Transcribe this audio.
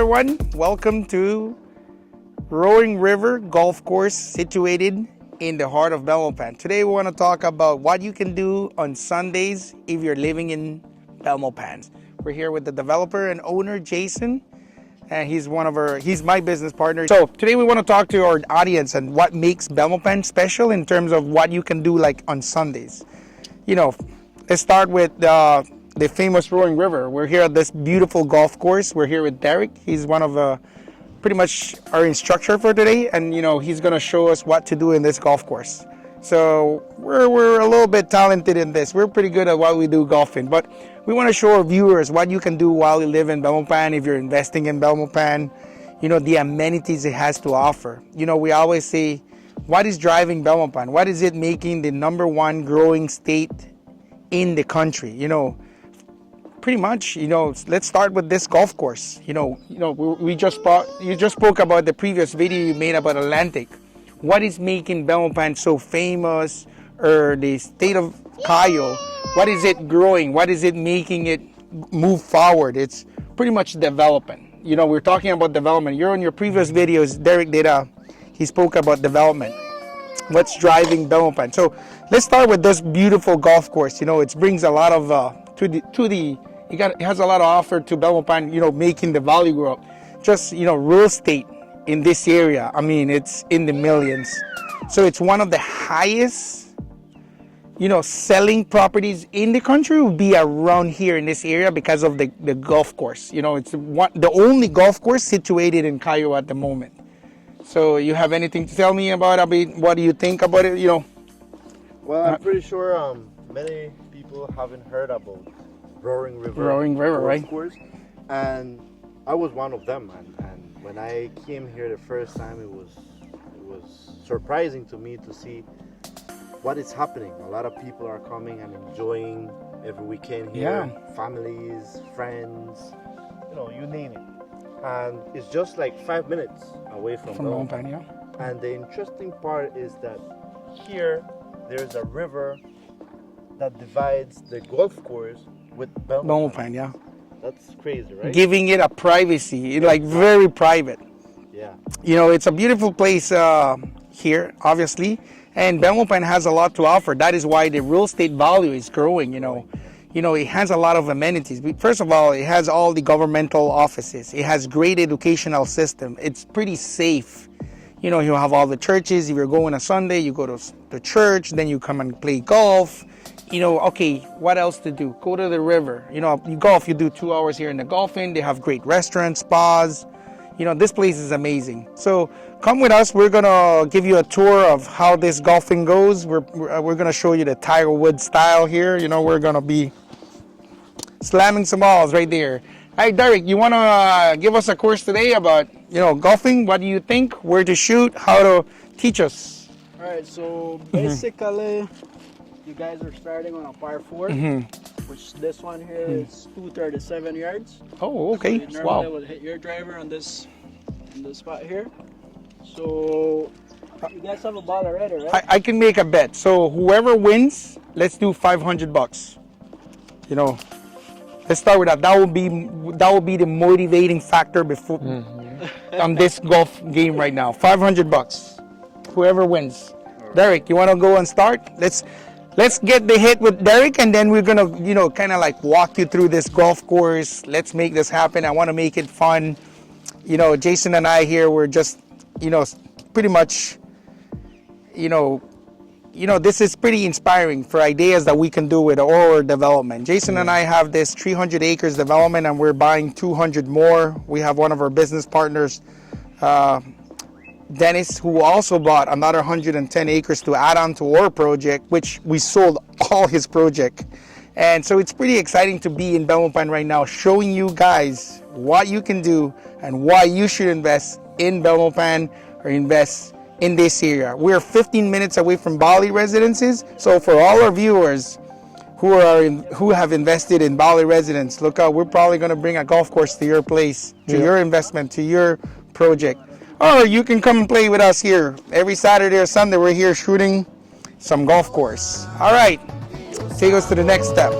everyone, welcome to Roaring River Golf Course situated in the heart of Belmopan. Today we want to talk about what you can do on Sundays if you're living in Belmopan. We're here with the developer and owner Jason, and he's my business partner. So today we want to talk to our audience and what makes Belmopan special in terms of what you can do like on Sundays. You know, let's start with the famous Roaring River. We're here at this beautiful golf course. We're here with Derek. He's one of pretty much our instructor for today, and you know he's gonna show us what to do in this golf course. So we're a little bit talented in this. We're pretty good at what we do golfing, but we want to show our viewers what you can do while you live in Belmopan. If you're investing in Belmopan, you know the amenities it has to offer. You know, we always say, what is driving Belmopan? What is it making the #1 growing state in the country? You know, pretty much, you know, let's start with this golf course. You know, you just spoke about the previous video you made about Atlantic. What is making Belmopan so famous, or the state of Cayo? What is it growing? What is it making it move forward? It's pretty much development. You know, we're talking about development. You're on your previous videos, Derek he spoke about development. What's driving Belmopan? So let's start with this beautiful golf course. You know, it brings a lot of it has a lot of offer to Belmopan, you know, making the value grow up. Just, you know, real estate in this area, I mean, it's in the millions. So it's one of the highest, you know, selling properties in the country will be around here in this area because of the golf course. You know, it's the only golf course situated in Cayo at the moment. So you have anything to tell me about what do you think about it, you know? Well, I'm pretty sure many people haven't heard about Roaring River, right? Course, and I was one of them. And when I came here the first time, it was surprising to me to see what is happening. A lot of people are coming and enjoying every weekend here. Yeah. Families, friends, you know, you name it. And it's just like 5 minutes away from Belmopan, yeah. And the interesting part is that here there's a river that divides the golf course with Belmopan, yeah. That's crazy, right? Giving it a privacy, like very private. Yeah. You know, it's a beautiful place here, obviously, and Belmopan has a lot to offer. That is why the real estate value is growing. You know, it has a lot of amenities. First of all, it has all the governmental offices. It has great educational system. It's pretty safe. You know, you have all the churches. If you're going on Sunday, you go to the church, then you come and play golf. You know, okay, what else to do? Go to the river. You know, you golf, you do 2 hours here in the golfing. They have great restaurants, spas. You know, this place is amazing. So come with us. We're going to give you a tour of how this golfing goes. We're going to show you the Tiger Woods style here. You know, we're going to be slamming some balls right there. Hey, Derek, you want to give us a course today about, you know, golfing? What do you think? Where to shoot? How to teach us? All right, so basically, you guys are starting on a par 4, which this one here is 237 yards. Oh, okay. So you normally would hit your driver on this spot here. So you guys have a ball already, right? I can make a bet. So whoever wins, let's do $500. You know, let's start with that. That will be the motivating factor before on this golf game right now. $500. Whoever wins. Right. Derek, you want to go and start? Let's get the hit with Derek, and then we're gonna, you know, kind of like walk you through this golf course. Let's make this happen. I want to make it fun. You know, Jason and I here, we're just, you know, pretty much, you know, this is pretty inspiring for ideas that we can do with our development. Jason and I have this 300 acres development, and we're buying 200 more. We have one of our business partners, Dennis, who also bought another 110 acres to add on to our project, which we sold all his project. And so it's pretty exciting to be in Belmopan right now, showing you guys what you can do and why you should invest in Belmopan or invest in this area. We're 15 minutes away from Bali Residences. So for all our viewers who have invested in Bali Residence, look out, we're probably going to bring a golf course to your place, to your investment, to your project. Or you can come and play with us here. Every Saturday or Sunday, we're here shooting some golf course. All right, take us to the next step.